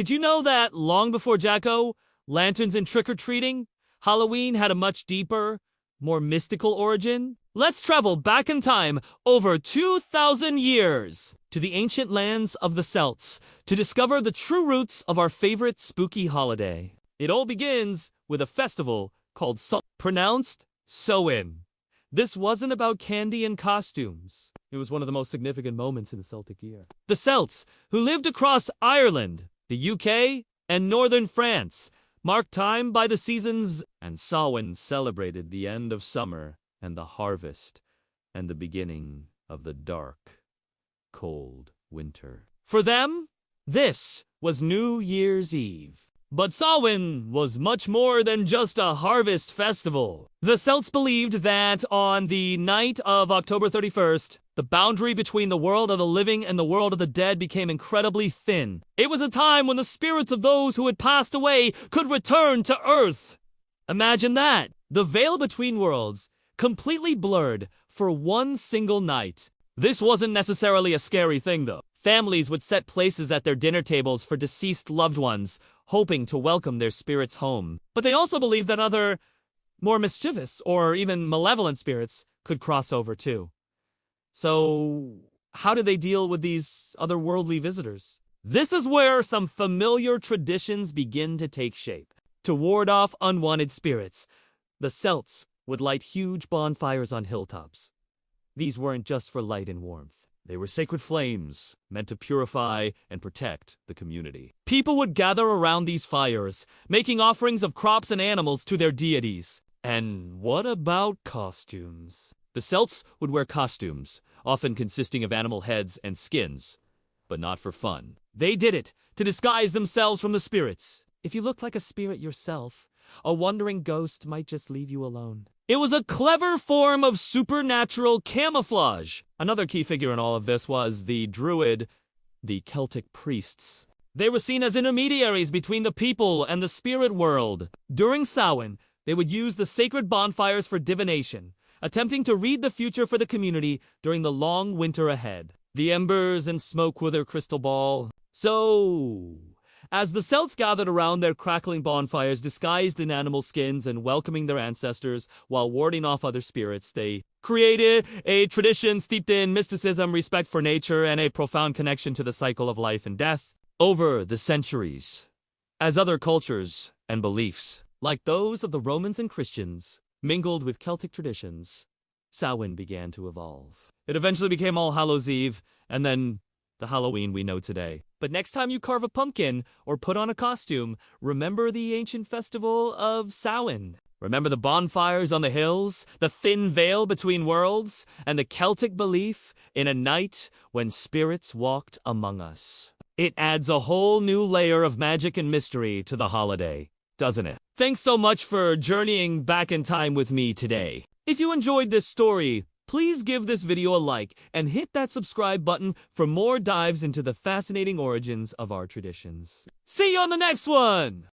Did you know that long before Jack-O, lanterns and trick-or-treating, Halloween had a much deeper, more mystical origin? Let's travel back in time over 2,000 years to the ancient lands of the Celts to discover the true roots of our favorite spooky holiday. It all begins with a festival called pronounced Samhain. This wasn't about candy and costumes. It was one of the most significant moments in the Celtic year. The Celts, who lived across Ireland, the UK, and northern France, marked time by the seasons, and Samhain celebrated the end of summer and the harvest and the beginning of the dark, cold winter. For them, this was New Year's Eve. But Samhain was much more than just a harvest festival. The Celts believed that on the night of October 31st, the boundary between the world of the living and the world of the dead became incredibly thin. It was a time when the spirits of those who had passed away could return to Earth. Imagine that! The veil between worlds completely blurred for one single night. This wasn't necessarily a scary thing, though. Families would set places at their dinner tables for deceased loved ones, hoping to welcome their spirits home. But they also believed that other, more mischievous or even malevolent spirits could cross over too. So, how did they deal with these otherworldly visitors? This is where some familiar traditions begin to take shape. To ward off unwanted spirits, the Celts would light huge bonfires on hilltops. These weren't just for light and warmth. They were sacred flames, meant to purify and protect the community. People would gather around these fires, making offerings of crops and animals to their deities. And what about costumes? The Celts would wear costumes, often consisting of animal heads and skins, but not for fun. They did it to disguise themselves from the spirits. If you looked like a spirit yourself, a wandering ghost might just leave you alone. It was a clever form of supernatural camouflage. Another key figure in all of this was the Druid, the Celtic priests. They were seen as intermediaries between the people and the spirit world. During Samhain, they would use the sacred bonfires for divination, attempting to read the future for the community during the long winter ahead. The embers and smoke were their crystal ball. So, as the Celts gathered around their crackling bonfires disguised in animal skins and welcoming their ancestors while warding off other spirits, they created a tradition steeped in mysticism, respect for nature, and a profound connection to the cycle of life and death. Over the centuries, as other cultures and beliefs, like those of the Romans and Christians, mingled with Celtic traditions, Samhain began to evolve. It eventually became All Hallows' Eve, and then the Halloween we know today. But next time you carve a pumpkin or put on a costume, remember the ancient festival of Samhain. Remember the bonfires on the hills, the thin veil between worlds, and the Celtic belief in a night when spirits walked among us. It adds a whole new layer of magic and mystery to the holiday, doesn't it? Thanks so much for journeying back in time with me today. If you enjoyed this story, please give this video a like and hit that subscribe button for more dives into the fascinating origins of our traditions. See you on the next one!